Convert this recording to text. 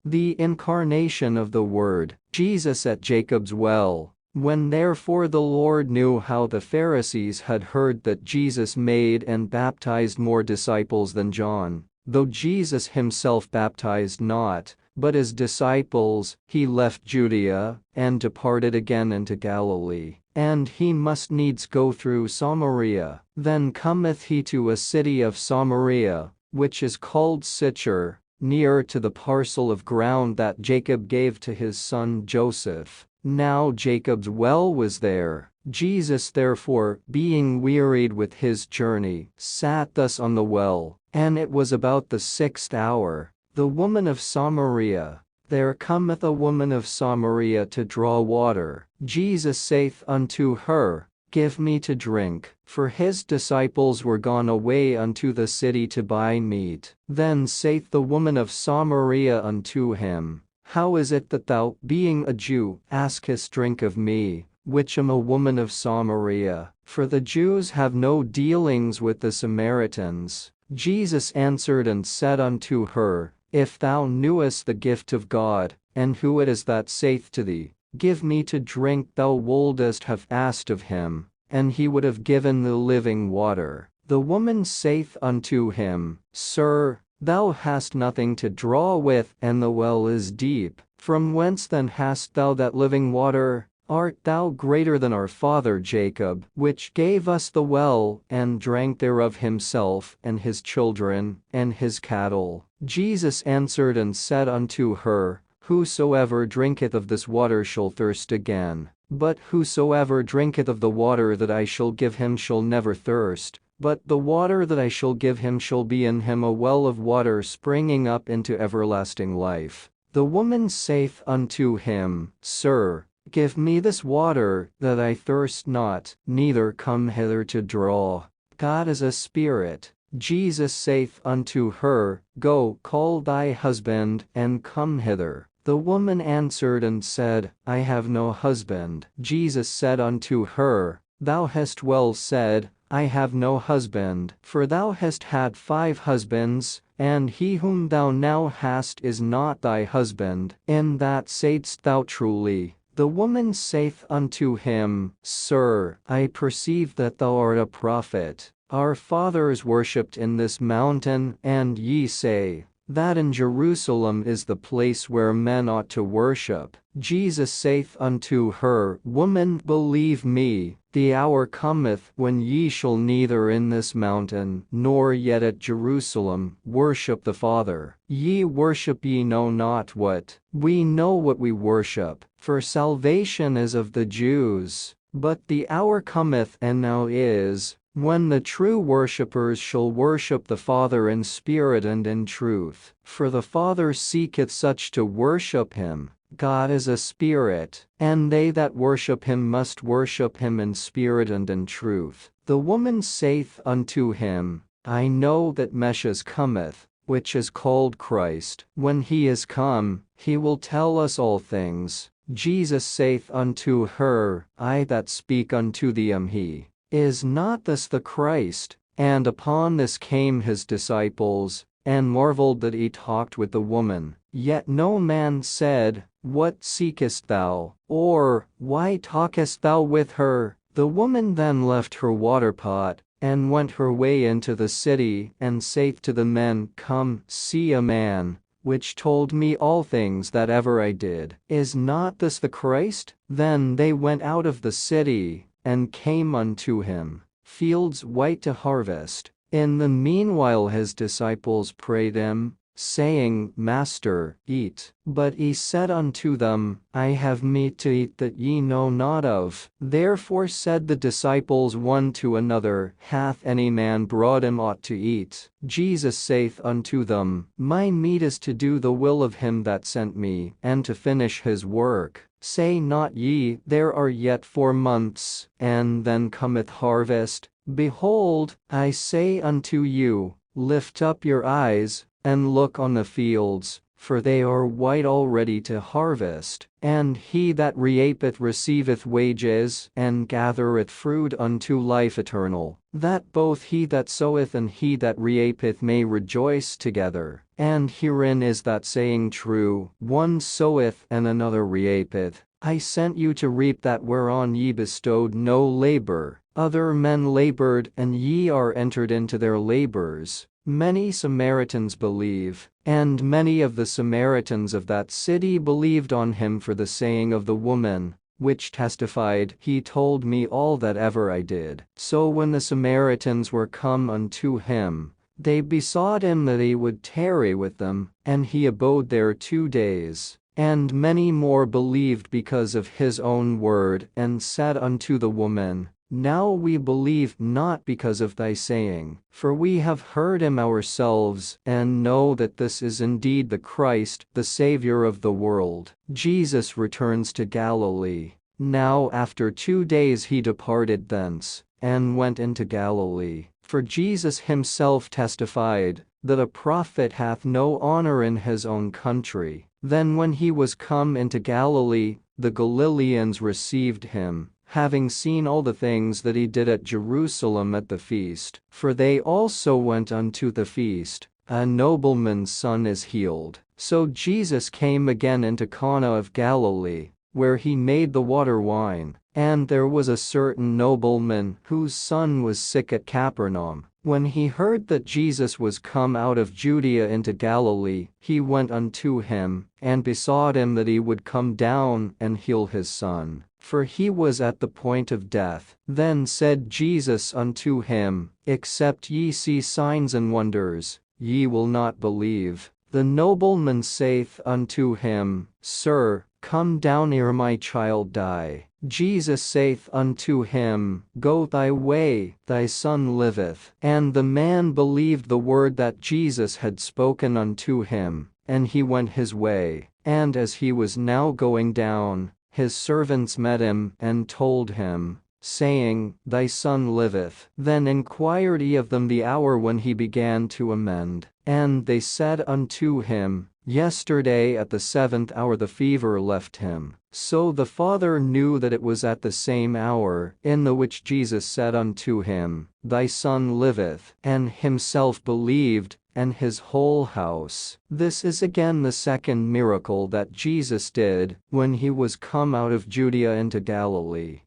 The incarnation of the Word, Jesus at Jacob's well. When therefore the Lord knew how the Pharisees had heard that Jesus made and baptized more disciples than John, though Jesus himself baptized not, but his disciples, he left Judea, and departed again into Galilee. And he must needs go through Samaria. Then cometh he to a city of Samaria, which is called Sychar, near to the parcel of ground that Jacob gave to his son Joseph. Now Jacob's well was there. Jesus therefore, being wearied with his journey, sat thus on the well. And it was about the 6th hour. The woman of Samaria. There cometh a woman of Samaria to draw water. Jesus saith unto her, Give me to drink. For his disciples were gone away unto the city to buy meat. Then saith the woman of Samaria unto him, How is it that thou, being a Jew, askest drink of me, which am a woman of Samaria? For the Jews have no dealings with the Samaritans. Jesus answered and said unto her, If thou knewest the gift of God, and who it is that saith to thee, Give me to drink, thou wouldest have asked of him, and he would have given the living water. The woman saith unto him, Sir, thou hast nothing to draw with, and the well is deep. From whence then hast thou that living water? Art thou greater than our father Jacob, which gave us the well, and drank thereof himself, and his children, and his cattle? Jesus answered and said unto her, Whosoever drinketh of this water shall thirst again. But whosoever drinketh of the water that I shall give him shall never thirst. But the water that I shall give him shall be in him a well of water springing up into everlasting life. The woman saith unto him, Sir, give me this water, that I thirst not, neither come hither to draw. God is a spirit. Jesus saith unto her, Go, call thy husband, and come hither. The woman answered and said, I have no husband. Jesus said unto her, Thou hast well said, I have no husband, for thou hast had 5 husbands, and he whom thou now hast is not thy husband. In that saidst thou truly. The woman saith unto him, Sir, I perceive that thou art a prophet. Our fathers worshipped in this mountain, and ye say, that in Jerusalem is the place where men ought to worship. Jesus saith unto her, Woman, believe me, the hour cometh when ye shall neither in this mountain, nor yet at Jerusalem, worship the Father. Ye worship ye know not what. We know what we worship, for salvation is of the Jews. But the hour cometh, and now is, when the true worshippers shall worship the Father in spirit and in truth. For the Father seeketh such to worship him. God is a spirit, and they that worship him must worship him in spirit and in truth. The woman saith unto him, I know that Messiah cometh, which is called Christ. When he is come, he will tell us all things. Jesus saith unto her, I that speak unto thee am he. Is not this the Christ? And upon this came his disciples, and marveled that he talked with the woman. Yet no man said, What seekest thou? Or, Why talkest thou with her? The woman then left her water pot, and went her way into the city, and saith to the men, Come, see a man, which told me all things that ever I did. Is not this the Christ? Then they went out of the city, and came unto him, fields white to harvest. In the meanwhile his disciples prayed him, saying, Master, eat. But he said unto them, I have meat to eat that ye know not of. Therefore said the disciples one to another, Hath any man brought him aught to eat? Jesus saith unto them, My meat is to do the will of him that sent me, and to finish his work. Say not ye, There are yet 4 months, and then cometh harvest? Behold, I say unto you, Lift up your eyes, and look on the fields, for they are white already to harvest. And he that reapeth receiveth wages, and gathereth fruit unto life eternal, that both he that soweth and he that reapeth may rejoice together. And herein is that saying true, one soweth and another reapeth. I sent you to reap that whereon ye bestowed no labor. Other men labored, and ye are entered into their labors. Many Samaritans believe, and many of the Samaritans of that city believed on him for the saying of the woman, which testified, He told me all that ever I did. So when the Samaritans were come unto him, they besought him that he would tarry with them, and he abode there 2 days. And many more believed because of his own word, and said unto the woman, Now we believe not because of thy saying, for we have heard him ourselves, and know that this is indeed the Christ, the Saviour of the world. Jesus returns to Galilee. Now after 2 days he departed thence, and went into Galilee. For Jesus himself testified, that a prophet hath no honor in his own country. Then when he was come into Galilee, the Galileans received him, having seen all the things that he did at Jerusalem at the feast. For they also went unto the feast. A nobleman's son is healed. So Jesus came again into Cana of Galilee, where he made the water wine. And there was a certain nobleman whose son was sick at Capernaum. When he heard that Jesus was come out of Judea into Galilee, he went unto him, and besought him that he would come down and heal his son, for he was at the point of death. Then said Jesus unto him, Except ye see signs and wonders, ye will not believe. The nobleman saith unto him, Sir, come down ere my child die. Jesus saith unto him, Go thy way, thy son liveth. And the man believed the word that Jesus had spoken unto him, and he went his way. And as he was now going down, his servants met him, and told him, saying, Thy son liveth. Then inquired he of them the hour when he began to amend. And they said unto him, Yesterday at the 7th hour the fever left him. So the father knew that it was at the same hour, in the which Jesus said unto him, Thy son liveth, and himself believed, and his whole house. This is again the second miracle that Jesus did, when he was come out of Judea into Galilee.